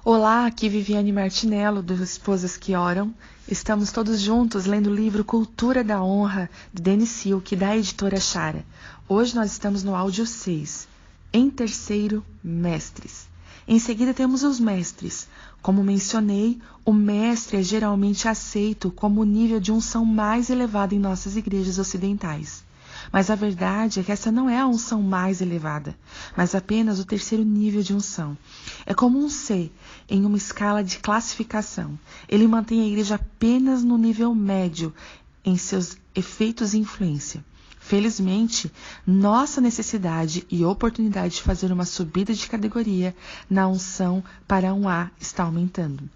Olá, aqui Viviane Martinello, do Esposas que Oram. Estamos todos juntos lendo o livro Cultura da Honra, de Dennis Silk, da editora Chara. Hoje nós estamos no áudio 6, em terceiro, mestres. Em seguida temos os mestres. Como mencionei, o mestre é geralmente aceito como o nível de unção mais elevado em nossas igrejas ocidentais. Mas a verdade é que essa não é a unção mais elevada, mas apenas o terceiro nível de unção. É como um C em uma escala de classificação. Ele mantém a igreja apenas no nível médio em seus efeitos e influência. Felizmente, nossa necessidade e oportunidade de fazer uma subida de categoria na unção para um A está aumentando.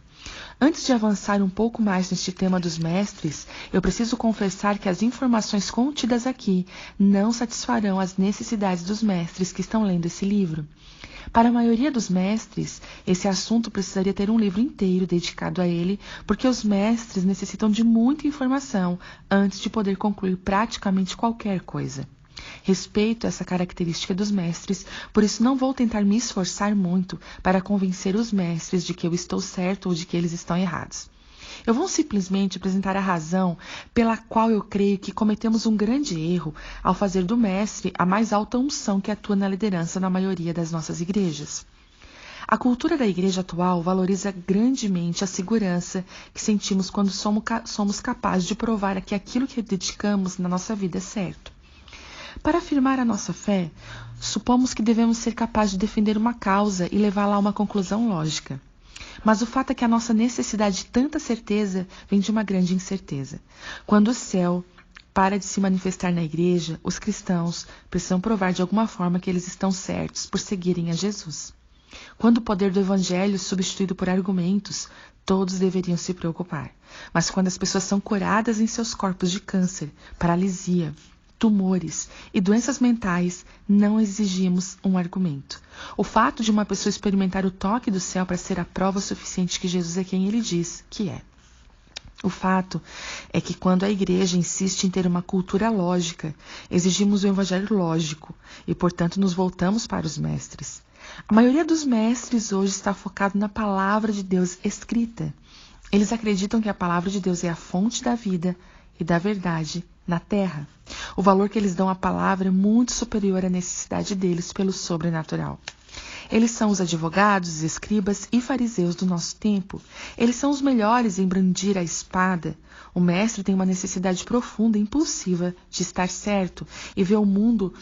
Antes de avançar um pouco mais neste tema dos mestres, eu preciso confessar que as informações contidas aqui não satisfarão as necessidades dos mestres que estão lendo esse livro. Para a maioria dos mestres, esse assunto precisaria ter um livro inteiro dedicado a ele, porque os mestres necessitam de muita informação antes de poder concluir praticamente qualquer coisa. Respeito essa característica dos mestres, por isso não vou tentar me esforçar muito para convencer os mestres de que eu estou certo ou de que eles estão errados. Eu vou simplesmente apresentar a razão pela qual eu creio que cometemos um grande erro ao fazer do mestre a mais alta unção que atua na liderança na maioria das nossas igrejas. A cultura da igreja atual valoriza grandemente a segurança que sentimos quando somos capazes de provar que aquilo que dedicamos na nossa vida é certo. Para afirmar a nossa fé, supomos que devemos ser capazes de defender uma causa e levá-la a uma conclusão lógica. Mas o fato é que a nossa necessidade de tanta certeza vem de uma grande incerteza. Quando o céu para de se manifestar na igreja, os cristãos precisam provar de alguma forma que eles estão certos por seguirem a Jesus. Quando o poder do evangelho é substituído por argumentos, todos deveriam se preocupar. Mas quando as pessoas são curadas em seus corpos de câncer, paralisia, tumores e doenças mentais, não exigimos um argumento. O fato de uma pessoa experimentar o toque do céu para ser a prova suficiente que Jesus é quem ele diz que é. O fato é que quando a igreja insiste em ter uma cultura lógica, exigimos o evangelho lógico e, portanto, nos voltamos para os mestres. A maioria dos mestres hoje está focado na palavra de Deus escrita. Eles acreditam que a palavra de Deus é a fonte da vida e da verdade na terra. O valor que eles dão à palavra é muito superior à necessidade deles pelo sobrenatural. Eles são os advogados, escribas e fariseus do nosso tempo. Eles são os melhores em brandir a espada. O mestre tem uma necessidade profunda e impulsiva de estar certo e ver o mundo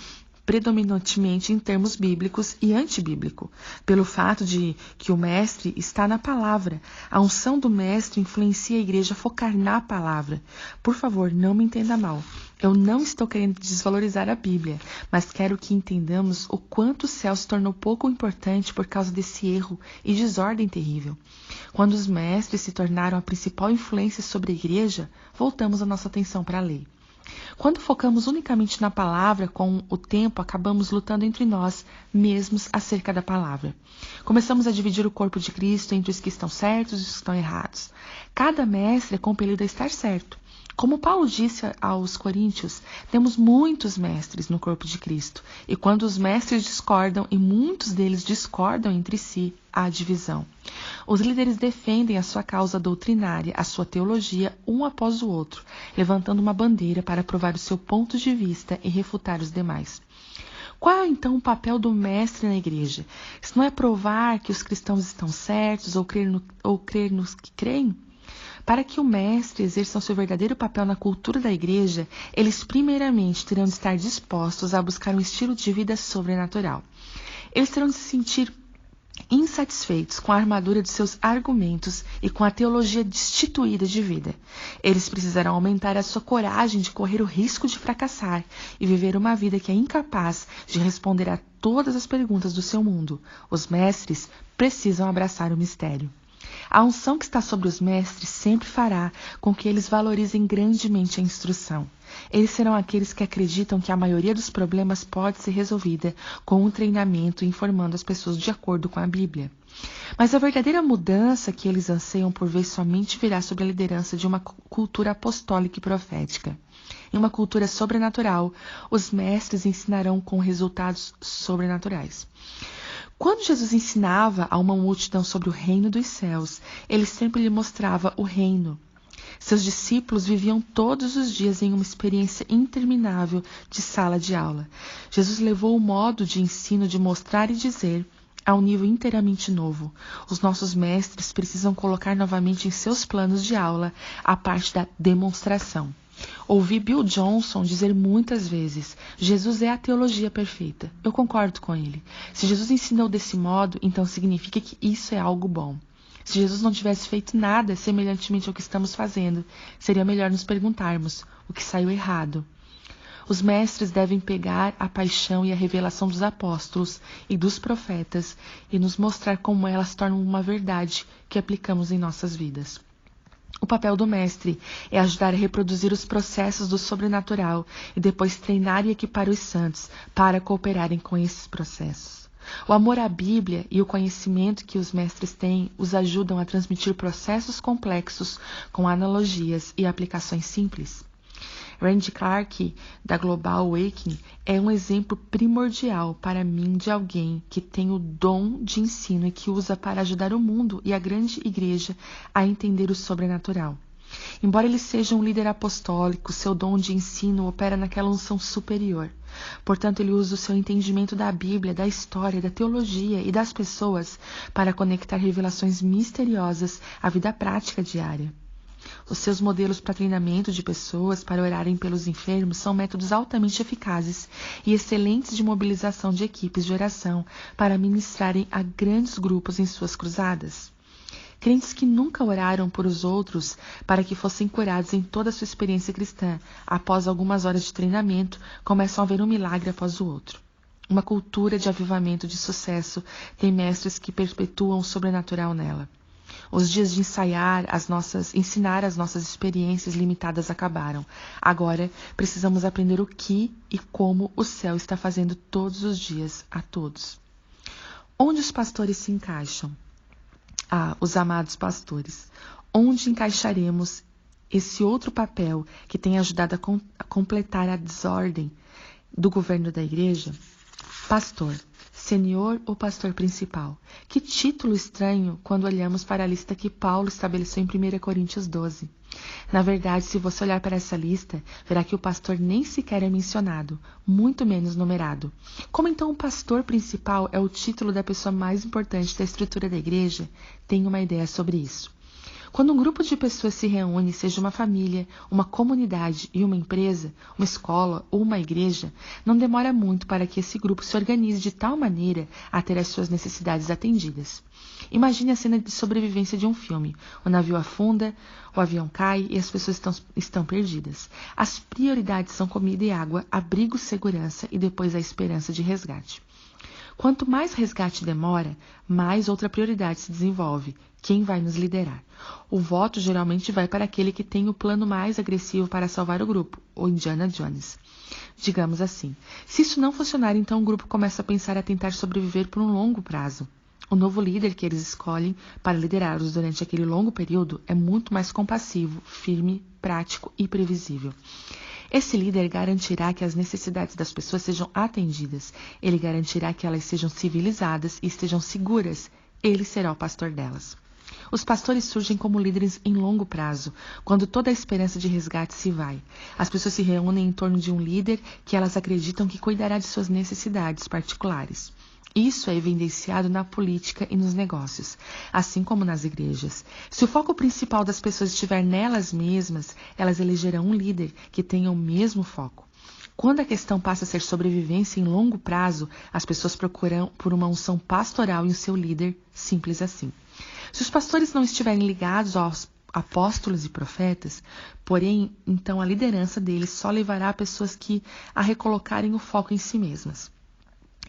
predominantemente em termos bíblicos e antibíblico, pelo fato de que o mestre está na palavra. A unção do mestre influencia a igreja a focar na palavra. Por favor, não me entenda mal. Eu não estou querendo desvalorizar a Bíblia, mas quero que entendamos o quanto o céu se tornou pouco importante por causa desse erro e desordem terrível. Quando os mestres se tornaram a principal influência sobre a igreja, voltamos a nossa atenção para a lei. Quando focamos unicamente na palavra, com o tempo acabamos lutando entre nós mesmos acerca da palavra. Começamos a dividir o corpo de Cristo entre os que estão certos e os que estão errados. Cada mestre é compelido a estar certo. Como Paulo disse aos Coríntios, temos muitos mestres no corpo de Cristo. E quando os mestres discordam, e muitos deles discordam entre si, há divisão. Os líderes defendem a sua causa doutrinária, a sua teologia, um após o outro, levantando uma bandeira para provar o seu ponto de vista e refutar os demais. Qual é, então, o papel do mestre na igreja? Se não é provar que os cristãos estão certos ou crer nos que creem? Para que o mestre exerça o seu verdadeiro papel na cultura da igreja, eles primeiramente terão de estar dispostos a buscar um estilo de vida sobrenatural. Eles terão de se sentir insatisfeitos com a armadura de seus argumentos e com a teologia destituída de vida. Eles precisarão aumentar a sua coragem de correr o risco de fracassar e viver uma vida que é incapaz de responder a todas as perguntas do seu mundo. Os mestres precisam abraçar o mistério. A unção que está sobre os mestres sempre fará com que eles valorizem grandemente a instrução. Eles serão aqueles que acreditam que a maioria dos problemas pode ser resolvida com um treinamento informando as pessoas de acordo com a Bíblia. Mas a verdadeira mudança que eles anseiam por ver somente virá sob a liderança de uma cultura apostólica e profética. Em uma cultura sobrenatural, os mestres ensinarão com resultados sobrenaturais. Quando Jesus ensinava a uma multidão sobre o reino dos céus, ele sempre lhe mostrava o reino. Seus discípulos viviam todos os dias em uma experiência interminável de sala de aula. Jesus levou o modo de ensino de mostrar e dizer a um nível inteiramente novo. Os nossos mestres precisam colocar novamente em seus planos de aula a parte da demonstração. Ouvi Bill Johnson dizer muitas vezes: Jesus é a teologia perfeita. Eu concordo com ele. Se Jesus ensinou desse modo, então significa que isso é algo bom. Se Jesus não tivesse feito nada semelhantemente ao que estamos fazendo, seria melhor nos perguntarmos o que saiu errado. Os mestres devem pegar a paixão e a revelação dos apóstolos e dos profetas e nos mostrar como elas tornam uma verdade que aplicamos em nossas vidas. O papel do mestre é ajudar a reproduzir os processos do sobrenatural e depois treinar e equipar os santos para cooperarem com esses processos. O amor à Bíblia e o conhecimento que os mestres têm os ajudam a transmitir processos complexos com analogias e aplicações simples. Randy Clark, da Global Awakening, é um exemplo primordial para mim de alguém que tem o dom de ensino e que usa para ajudar o mundo e a grande igreja a entender o sobrenatural. Embora ele seja um líder apostólico, seu dom de ensino opera naquela unção superior. Portanto, ele usa o seu entendimento da Bíblia, da história, da teologia e das pessoas para conectar revelações misteriosas à vida prática diária. Os seus modelos para treinamento de pessoas para orarem pelos enfermos são métodos altamente eficazes e excelentes de mobilização de equipes de oração para ministrarem a grandes grupos em suas cruzadas. Crentes que nunca oraram por os outros para que fossem curados em toda a sua experiência cristã, após algumas horas de treinamento, começam a ver um milagre após o outro. Uma cultura de avivamento de sucesso tem mestres que perpetuam o sobrenatural nela. Os dias de ensinar as nossas experiências limitadas acabaram. Agora precisamos aprender o que e como o céu está fazendo todos os dias a todos. Onde os pastores se encaixam? Os amados pastores. Onde encaixaremos esse outro papel que tem ajudado a completar a desordem do governo da igreja? Pastor. Senhor ou pastor principal? Que título estranho quando olhamos para a lista que Paulo estabeleceu em 1 Coríntios 12. Na verdade, se você olhar para essa lista, verá que o pastor nem sequer é mencionado, muito menos numerado. Como então o pastor principal é o título da pessoa mais importante da estrutura da igreja? Tenho uma ideia sobre isso. Quando um grupo de pessoas se reúne, seja uma família, uma comunidade e uma empresa, uma escola ou uma igreja, não demora muito para que esse grupo se organize de tal maneira a ter as suas necessidades atendidas. Imagine a cena de sobrevivência de um filme. O navio afunda, o avião cai e as pessoas estão perdidas. As prioridades são comida e água, abrigo, segurança e depois a esperança de resgate. Quanto mais resgate demora, mais outra prioridade se desenvolve. Quem vai nos liderar? O voto geralmente vai para aquele que tem o plano mais agressivo para salvar o grupo, o Indiana Jones. Digamos assim. Se isso não funcionar, então o grupo começa a pensar a tentar sobreviver por um longo prazo. O novo líder que eles escolhem para liderá-los durante aquele longo período é muito mais compassivo, firme, prático e previsível. Esse líder garantirá que as necessidades das pessoas sejam atendidas. Ele garantirá que elas sejam civilizadas e estejam seguras. Ele será o pastor delas. Os pastores surgem como líderes em longo prazo, quando toda a esperança de resgate se vai. As pessoas se reúnem em torno de um líder que elas acreditam que cuidará de suas necessidades particulares. Isso é evidenciado na política e nos negócios, assim como nas igrejas. Se o foco principal das pessoas estiver nelas mesmas, elas elegerão um líder que tenha o mesmo foco. Quando a questão passa a ser sobrevivência em longo prazo, as pessoas procuram por uma unção pastoral em seu líder, simples assim. Se os pastores não estiverem ligados aos apóstolos e profetas, porém, então a liderança deles só levará pessoas que a recolocarem o foco em si mesmas.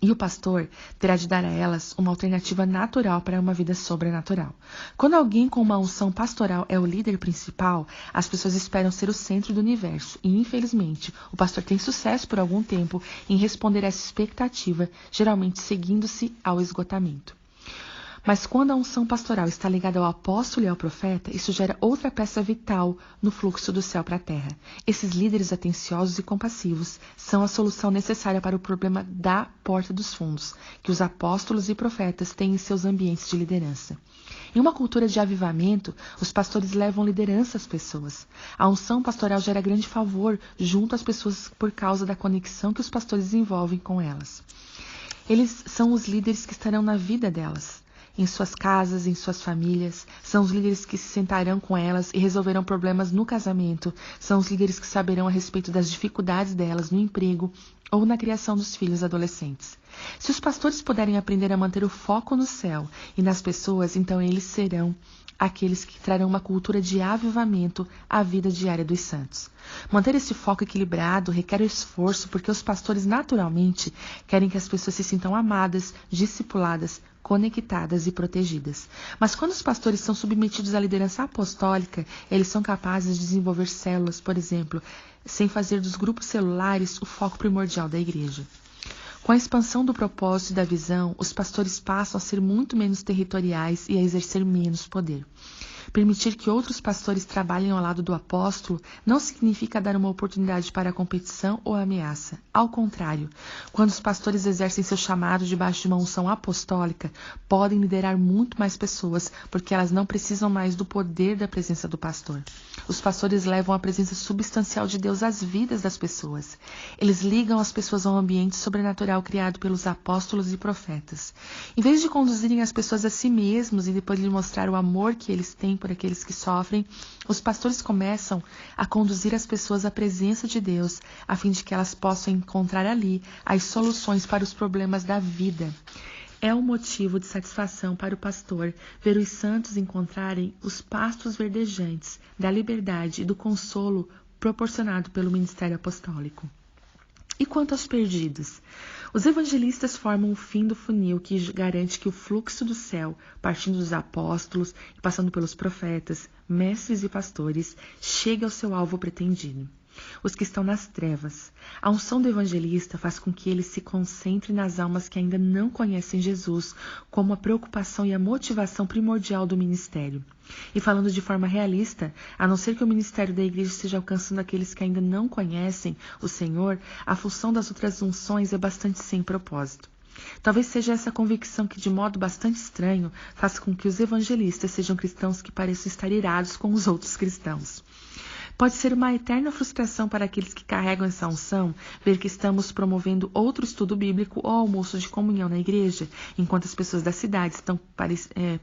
E o pastor terá de dar a elas uma alternativa natural para uma vida sobrenatural. Quando alguém com uma unção pastoral é o líder principal, as pessoas esperam ser o centro do universo. E, infelizmente, o pastor tem sucesso por algum tempo em responder a essa expectativa, geralmente seguindo-se ao esgotamento. Mas quando a unção pastoral está ligada ao apóstolo e ao profeta, isso gera outra peça vital no fluxo do céu para a terra. Esses líderes atenciosos e compassivos são a solução necessária para o problema da porta dos fundos, que os apóstolos e profetas têm em seus ambientes de liderança. Em uma cultura de avivamento, os pastores levam liderança às pessoas. A unção pastoral gera grande favor junto às pessoas por causa da conexão que os pastores desenvolvem com elas. Eles são os líderes que estarão na vida delas, em suas casas, em suas famílias. São os líderes que se sentarão com elas e resolverão problemas no casamento. São os líderes que saberão a respeito das dificuldades delas no emprego ou na criação dos filhos adolescentes. Se os pastores puderem aprender a manter o foco no céu e nas pessoas, então eles serão aqueles que trarão uma cultura de avivamento à vida diária dos santos. Manter esse foco equilibrado requer esforço, porque os pastores naturalmente querem que as pessoas se sintam amadas, discipuladas, conectadas e protegidas. Mas quando os pastores são submetidos à liderança apostólica, eles são capazes de desenvolver células, por exemplo, sem fazer dos grupos celulares o foco primordial da igreja. Com a expansão do propósito e da visão, os pastores passam a ser muito menos territoriais e a exercer menos poder. Permitir que outros pastores trabalhem ao lado do apóstolo não significa dar uma oportunidade para a competição ou a ameaça. Ao contrário, quando os pastores exercem seu chamado debaixo de uma unção apostólica, podem liderar muito mais pessoas, porque elas não precisam mais do poder da presença do pastor. Os pastores levam a presença substancial de Deus às vidas das pessoas. Eles ligam as pessoas ao ambiente sobrenatural criado pelos apóstolos e profetas. Em vez de conduzirem as pessoas a si mesmos e depois lhe mostrar o amor que eles têm por aqueles que sofrem, os pastores começam a conduzir as pessoas à presença de Deus, a fim de que elas possam encontrar ali as soluções para os problemas da vida. É um motivo de satisfação para o pastor ver os santos encontrarem os pastos verdejantes da liberdade e do consolo proporcionado pelo ministério apostólico. E quanto aos perdidos? Os evangelistas formam o fim do funil que garante que o fluxo do céu, partindo dos apóstolos e passando pelos profetas, mestres e pastores, chegue ao seu alvo pretendido. Os que estão nas trevas. A unção do evangelista faz com que ele se concentre nas almas que ainda não conhecem Jesus, como a preocupação e a motivação primordial do ministério. E falando de forma realista, a não ser que o ministério da igreja esteja alcançando aqueles que ainda não conhecem o Senhor, a função das outras unções é bastante sem propósito. Talvez seja essa convicção que, de modo bastante estranho, faça com que os evangelistas sejam cristãos que pareçam estar irados com os outros cristãos. Pode ser uma eterna frustração para aqueles que carregam essa unção ver que estamos promovendo outro estudo bíblico ou almoço de comunhão na igreja, enquanto as pessoas da cidade estão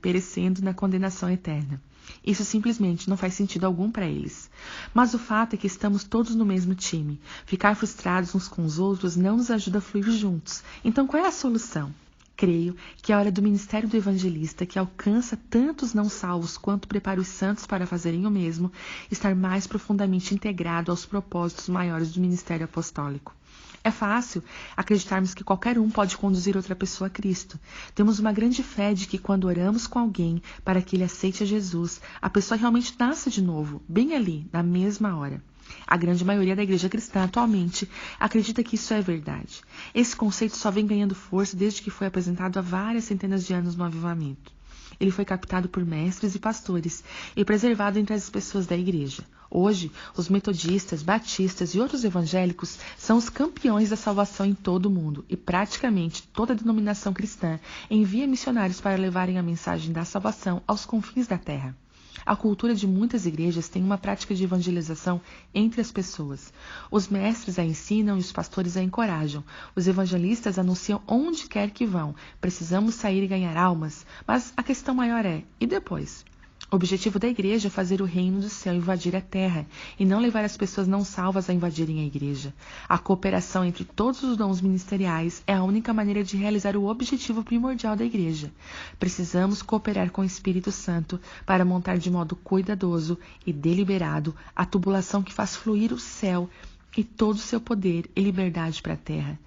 perecendo na condenação eterna. Isso simplesmente não faz sentido algum para eles. Mas o fato é que estamos todos no mesmo time. Ficar frustrados uns com os outros não nos ajuda a fluir juntos. Então qual é a solução? Creio que é hora do ministério do evangelista, que alcança tantos não salvos quanto prepara os santos para fazerem o mesmo, estar mais profundamente integrado aos propósitos maiores do ministério apostólico. É fácil acreditarmos que qualquer um pode conduzir outra pessoa a Cristo. Temos uma grande fé de que quando oramos com alguém para que ele aceite a Jesus, a pessoa realmente nasce de novo, bem ali, na mesma hora. A grande maioria da igreja cristã atualmente acredita que isso é verdade. Esse conceito só vem ganhando força desde que foi apresentado há várias centenas de anos no avivamento. Ele foi captado por mestres e pastores e preservado entre as pessoas da igreja. Hoje, os metodistas, batistas e outros evangélicos são os campeões da salvação em todo o mundo, e praticamente toda a denominação cristã envia missionários para levarem a mensagem da salvação aos confins da terra. A cultura de muitas igrejas tem uma prática de evangelização entre as pessoas. Os mestres a ensinam e os pastores a encorajam. Os evangelistas anunciam onde quer que vão. Precisamos sair e ganhar almas. Mas a questão maior é, e depois? O objetivo da igreja é fazer o reino do céu invadir a terra e não levar as pessoas não salvas a invadirem a igreja. A cooperação entre todos os dons ministeriais é a única maneira de realizar o objetivo primordial da igreja. Precisamos cooperar com o Espírito Santo para montar de modo cuidadoso e deliberado a tubulação que faz fluir o céu e todo o seu poder e liberdade para a terra.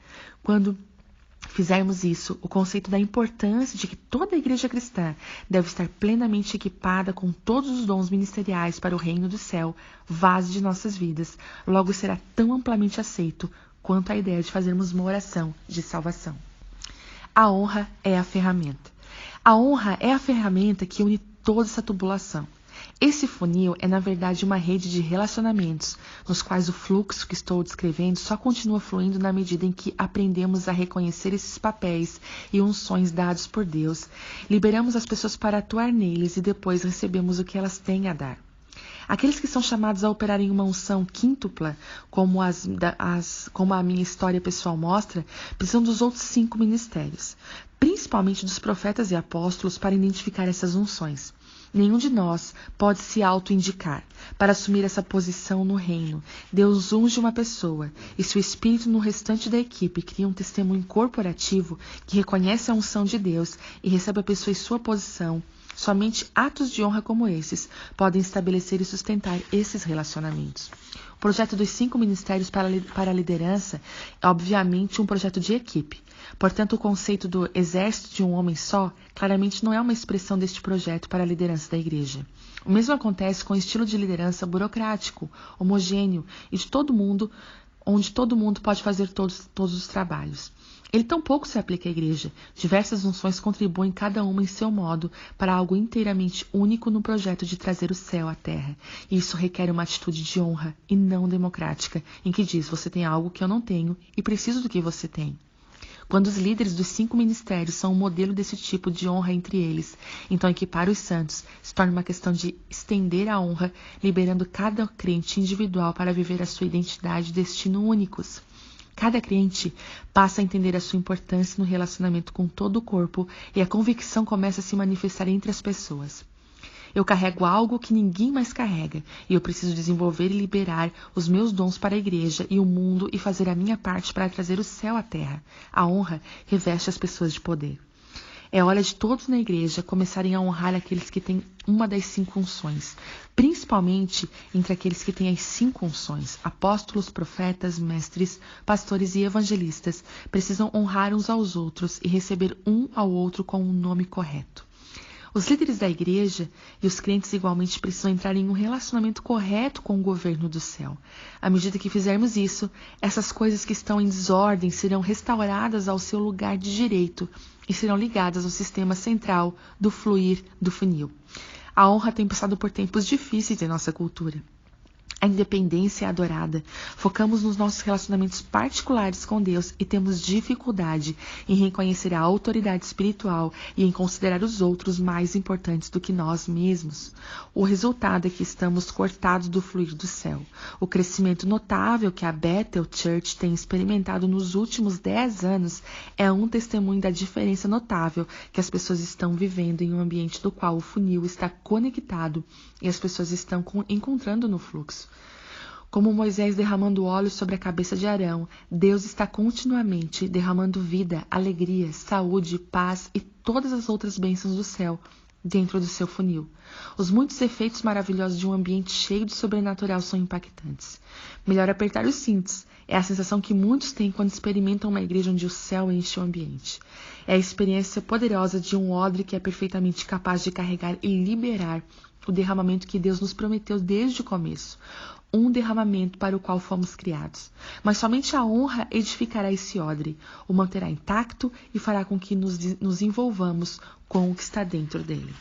Quando fizermos isso, o conceito da importância de que toda a igreja cristã deve estar plenamente equipada com todos os dons ministeriais para o reino do céu, vaze de nossas vidas, logo será tão amplamente aceito quanto a ideia de fazermos uma oração de salvação. A honra é a ferramenta. A honra é a ferramenta que une toda essa tubulação. Esse funil é, na verdade, uma rede de relacionamentos, nos quais o fluxo que estou descrevendo só continua fluindo na medida em que aprendemos a reconhecer esses papéis e unções dados por Deus, liberamos as pessoas para atuar neles e depois recebemos o que elas têm a dar. Aqueles que são chamados a operar em uma unção quíntupla, como a minha história pessoal mostra, precisam dos outros 5 ministérios, principalmente dos profetas e apóstolos, para identificar essas unções. Nenhum de nós pode se auto-indicar para assumir essa posição no reino. Deus unge uma pessoa e se o Espírito no restante da equipe cria um testemunho corporativo que reconhece a unção de Deus e recebe a pessoa em sua posição, somente atos de honra como esses podem estabelecer e sustentar esses relacionamentos. O projeto dos 5 ministérios para a liderança é, obviamente, um projeto de equipe. Portanto, o conceito do exército de um homem só claramente não é uma expressão deste projeto para a liderança da igreja. O mesmo acontece com o estilo de liderança burocrático, homogêneo e de todo mundo, onde todo mundo pode fazer todos os trabalhos. Ele tampouco se aplica à igreja. Diversas unções contribuem cada uma em seu modo para algo inteiramente único no projeto de trazer o céu à terra. E isso requer uma atitude de honra e não democrática, em que diz: você tem algo que eu não tenho e preciso do que você tem. Quando os líderes dos 5 ministérios são um modelo desse tipo de honra entre eles, então equipar os santos se torna uma questão de estender a honra, liberando cada crente individual para viver a sua identidade e destino únicos. Cada crente passa a entender a sua importância no relacionamento com todo o corpo e a convicção começa a se manifestar entre as pessoas. Eu carrego algo que ninguém mais carrega e eu preciso desenvolver e liberar os meus dons para a igreja e o mundo e fazer a minha parte para trazer o céu à terra. A honra reveste as pessoas de poder. É hora de todos na igreja começarem a honrar aqueles que têm uma das 5 unções, principalmente entre aqueles que têm as 5 unções. Apóstolos, profetas, mestres, pastores e evangelistas precisam honrar uns aos outros e receber um ao outro com um nome correto. Os líderes da igreja e os crentes igualmente precisam entrar em um relacionamento correto com o governo do céu. À medida que fizermos isso, essas coisas que estão em desordem serão restauradas ao seu lugar de direito e serão ligadas ao sistema central do fluir do funil. A honra tem passado por tempos difíceis em nossa cultura. A independência é adorada. Focamos nos nossos relacionamentos particulares com Deus e temos dificuldade em reconhecer a autoridade espiritual e em considerar os outros mais importantes do que nós mesmos. O resultado é que estamos cortados do fluir do céu. O crescimento notável que a Bethel Church tem experimentado nos últimos 10 anos é um testemunho da diferença notável que as pessoas estão vivendo em um ambiente do qual o funil está conectado e as pessoas estão encontrando no fluxo. Como Moisés derramando óleo sobre a cabeça de Arão, Deus está continuamente derramando vida, alegria, saúde, paz e todas as outras bênçãos do céu dentro do seu funil. Os muitos efeitos maravilhosos de um ambiente cheio de sobrenatural são impactantes. Melhor apertar os cintos. É a sensação que muitos têm quando experimentam uma igreja onde o céu enche o ambiente. É a experiência poderosa de um odre que é perfeitamente capaz de carregar e liberar o derramamento que Deus nos prometeu desde o começo. Um derramamento para o qual fomos criados. Mas somente a honra edificará esse odre, o manterá intacto e fará com que nos envolvamos com o que está dentro dele.